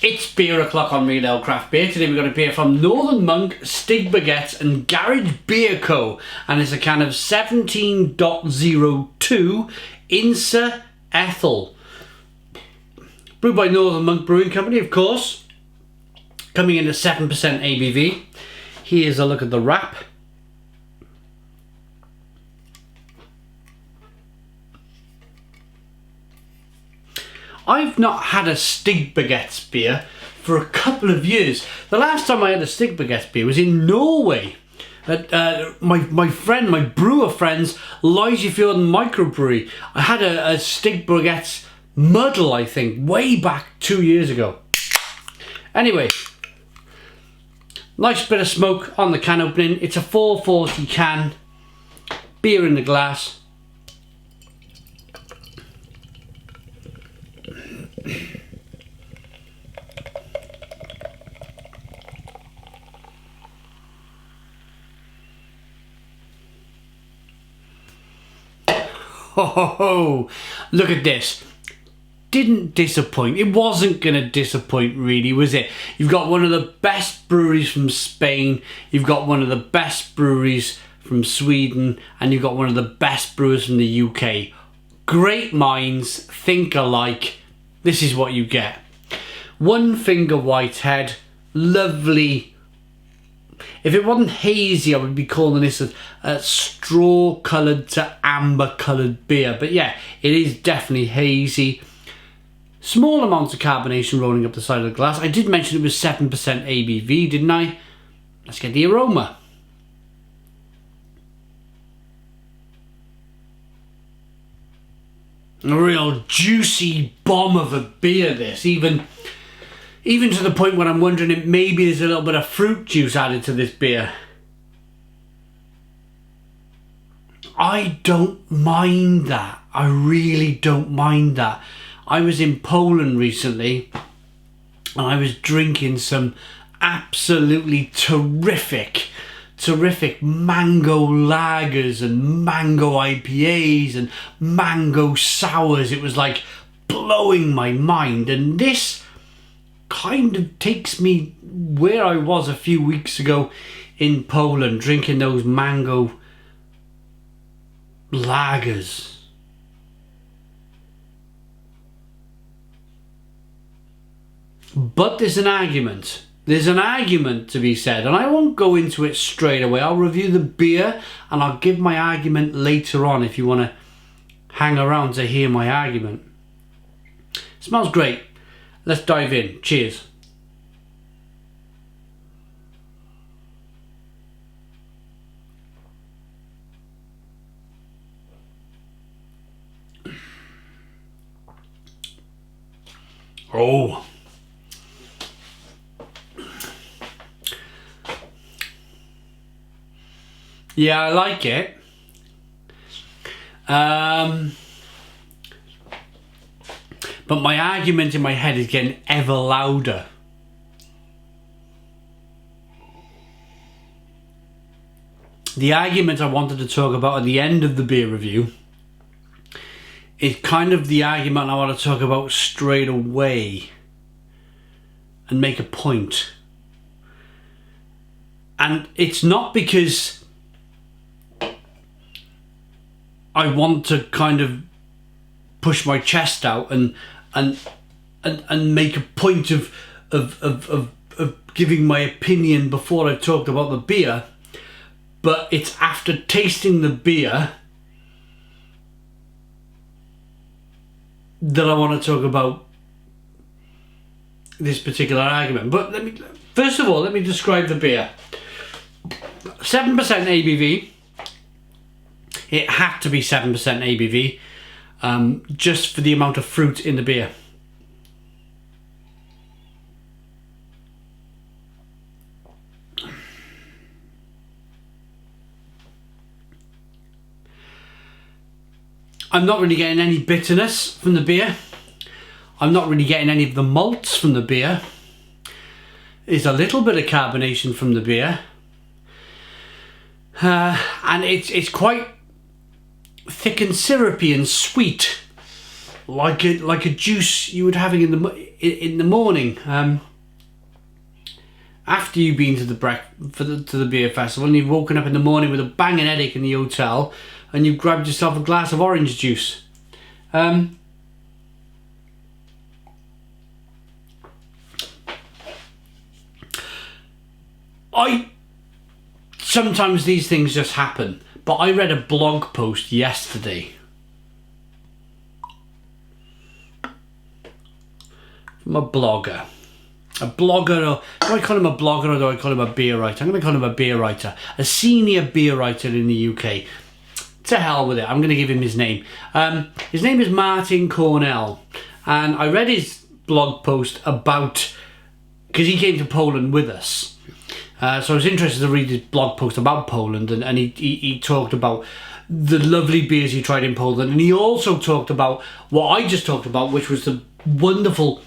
It's beer o'clock on Real Ale Craft Beer. Today we've got a beer from Northern Monk, Stigbergets and Garage Beer Co. And it's a can of 17.02 Insa Ethyl. Brewed by Northern Monk Brewing Company, of course. Coming in at 7% ABV. Here's a look at the wrap. I've not had a Stigbergets beer for a couple of years. The last time I had a Stigbergets beer was in Norway at my brewer friend's Lysefjord microbrewery. I had a Stigbergets muddle, I think, way back 2 years ago. Anyway, nice bit of smoke on the can opening. It's a 440 can, beer in the glass. Oh, look at this. Didn't disappoint. It wasn't going to disappoint, really, was it? You've got one of the best breweries from Spain, you've got one of the best breweries from Sweden, and you've got one of the best brewers from the UK. Great minds think alike. This is what you get. One finger whitehead, lovely. If it wasn't hazy, I would be calling this a straw-coloured to amber-coloured beer. But yeah, it is definitely hazy. Small amounts of carbonation rolling up the side of the glass. I did mention it was 7% ABV, didn't I? Let's get the aroma. A real juicy bomb of a beer, this. Even to the point where I'm wondering if maybe there's a little bit of fruit juice added to this beer. I don't mind that. I really don't mind that. I was in Poland recently and I was drinking some absolutely terrific mango lagers and mango IPAs and mango sours. It was like blowing my mind, and this kind of takes me where I was a few weeks ago in Poland, drinking those mango lagers. But there's an argument. There's an argument to be said, and I won't go into it straight away. I'll review the beer and I'll give my argument later on if you want to hang around to hear my argument. It smells great. Let's dive in. Cheers. Oh. Yeah, I like it. But my argument in my head is getting ever louder. The argument I wanted to talk about at the end of the beer review is kind of the argument I want to talk about straight away and make a point. And it's not because I want to kind of push my chest out and make a point of giving my opinion before I've talked about the beer, but it's after tasting the beer that I want to talk about this particular argument. But first of all, let me describe the beer. 7% ABV. It had to be 7% ABV, just for the amount of fruit in the beer. I'm not really getting any bitterness from the beer. I'm not really getting any of the malts from the beer. There's a little bit of carbonation from the beer. And it's quite thick and syrupy and sweet. like a juice you would having in the morning. After you've been to the beer festival and you've woken up in the morning with a banging headache in the hotel and you've grabbed yourself a glass of orange juice. Sometimes these things just happen, but I read a blog post yesterday from a blogger. A blogger, or do I call him a blogger or do I call him a beer writer? I'm going to call him a beer writer. A senior beer writer in the UK. To hell with it, I'm going to give him his name. His name is Martin Cornell. And I read his blog post about, because he came to Poland with us. So I was interested to read his blog post about Poland. And he talked about the lovely beers he tried in Poland. And he also talked about what I just talked about, which was the wonderful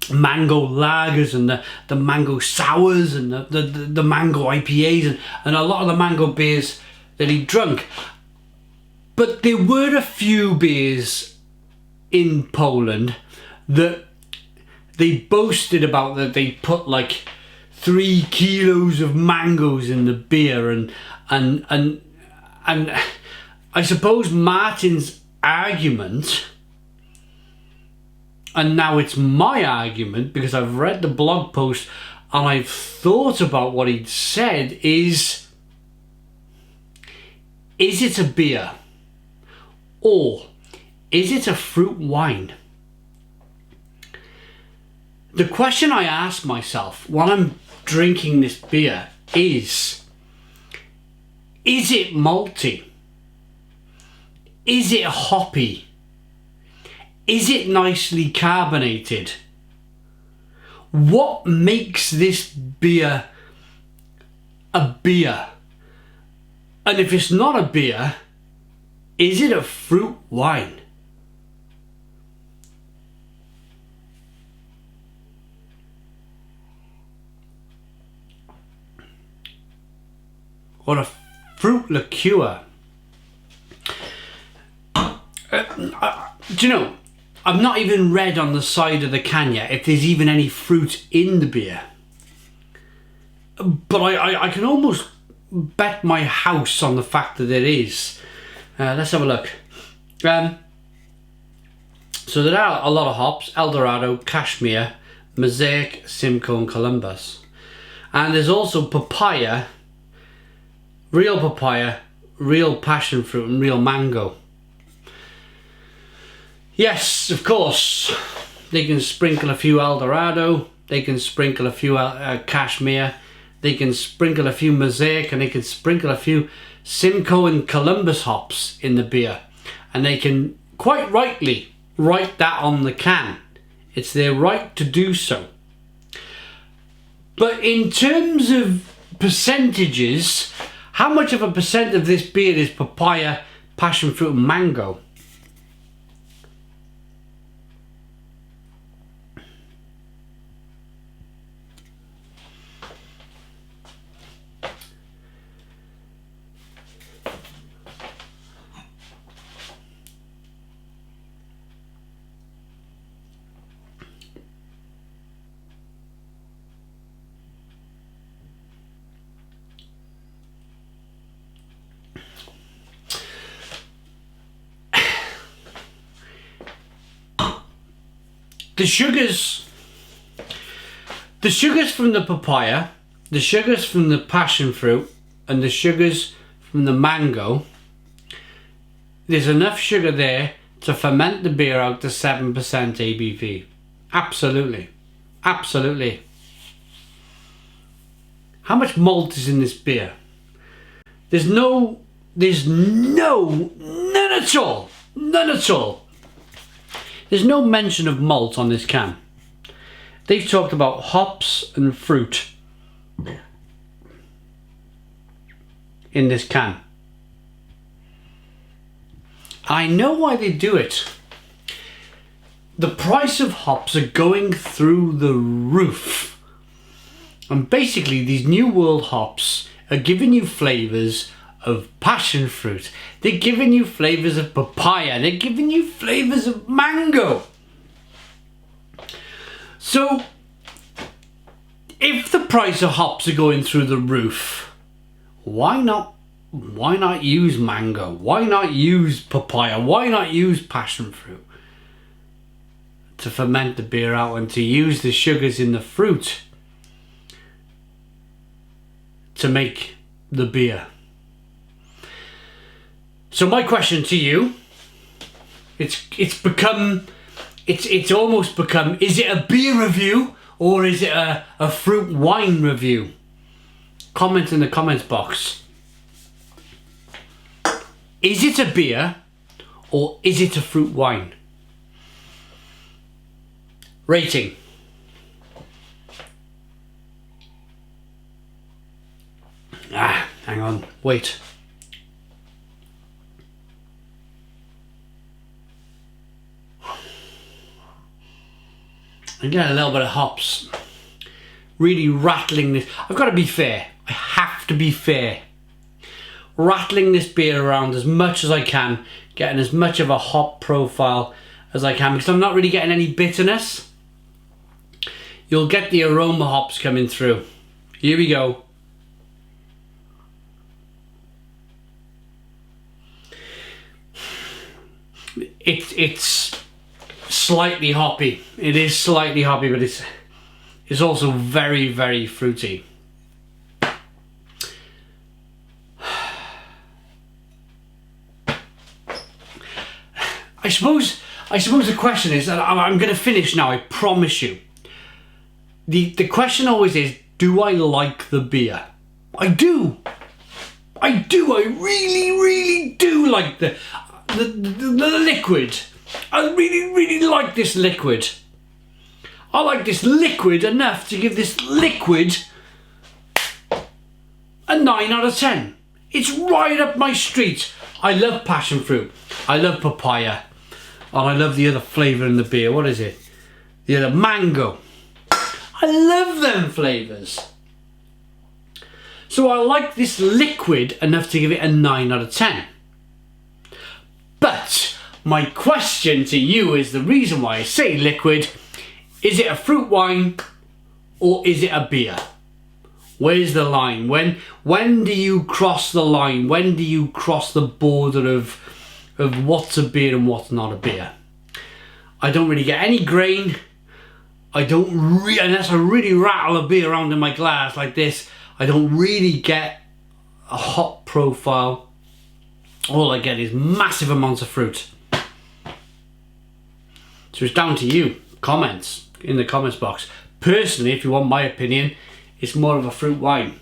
mango lagers and the mango sours and the mango IPAs and a lot of the mango beers that he drunk. But there were a few beers in Poland that they boasted about, that they put like 3 kilos of mangoes in the beer, and I suppose Martin's argument, and now it's my argument because I've read the blog post and I've thought about what he'd said, is it a beer or is it a fruit wine? The question I ask myself while I'm drinking this beer is it malty? Is it hoppy? Is it nicely carbonated? What makes this beer a beer? And if it's not a beer, is it a fruit wine? Or a fruit liqueur? Do you know, I've not even read on the side of the can yet if there's even any fruit in the beer. But I can almost bet my house on the fact that there is. Let's have a look. So there are a lot of hops: Eldorado, Cashmere, Mosaic, Simcoe and Columbus. And there's also papaya, real passion fruit and real mango. Yes, of course, they can sprinkle a few Eldorado, they can sprinkle a few Cashmere, they can sprinkle a few Mosaic, and they can sprinkle a few Simcoe and Columbus hops in the beer. And they can quite rightly write that on the can. It's their right to do so. But in terms of percentages, how much of a percent of this beer is papaya, passion fruit and mango? The sugars from the papaya, the sugars from the passion fruit, and the sugars from the mango, there's enough sugar there to ferment the beer out to 7% ABV. Absolutely. Absolutely. How much malt is in this beer? None at all. None at all. There's no mention of malt on this can. They've talked about hops and fruit in this can. I know why they do it. The price of hops are going through the roof. And basically these New World hops are giving you flavours of passion fruit. They're giving you flavours of papaya. They're giving you flavours of mango. So, if the price of hops are going through the roof, why not use mango? Why not use papaya? Why not use passion fruit to ferment the beer out and to use the sugars in the fruit to make the beer? So my question to you, it's almost become, is it a beer review or is it a fruit wine review? Comment in the comments box. Is it a beer or is it a fruit wine? Rating. Hang on, wait. I get a little bit of hops. Really rattling this. I've got to be fair. I have to be fair. Rattling this beer around as much as I can, getting as much of a hop profile as I can, because I'm not really getting any bitterness. You'll get the aroma hops coming through. Here we go. It's slightly hoppy. It is slightly hoppy, but it's also very, very fruity. I suppose the question is, and I'm going to finish now, I promise you. The question always is, do I like the beer? I do. I really, really do like the liquid. I really, really like this liquid. I like this liquid enough to give this liquid a 9 out of 10. It's right up my street. I love passion fruit. I love papaya. And I love the other flavour in the beer. What is it? The other mango. I love them flavours. So I like this liquid enough to give it a 9 out of 10. But my question to you is the reason why I say liquid. Is it a fruit wine or is it a beer? Where's the line? When do you cross the line? When do you cross the border of what's a beer and what's not a beer? I don't really get any grain. I don't unless I really rattle a beer around in my glass like this, I don't really get a hop profile. All I get is massive amounts of fruit. So it's down to you. Comments in the comments box. Personally, if you want my opinion, it's more of a fruit wine.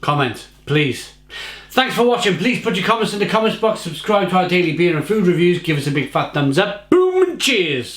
Comment, please. Thanks for watching. Please put your comments in the comments box. Subscribe to our daily beer and food reviews. Give us a big fat thumbs up. Boom and cheers.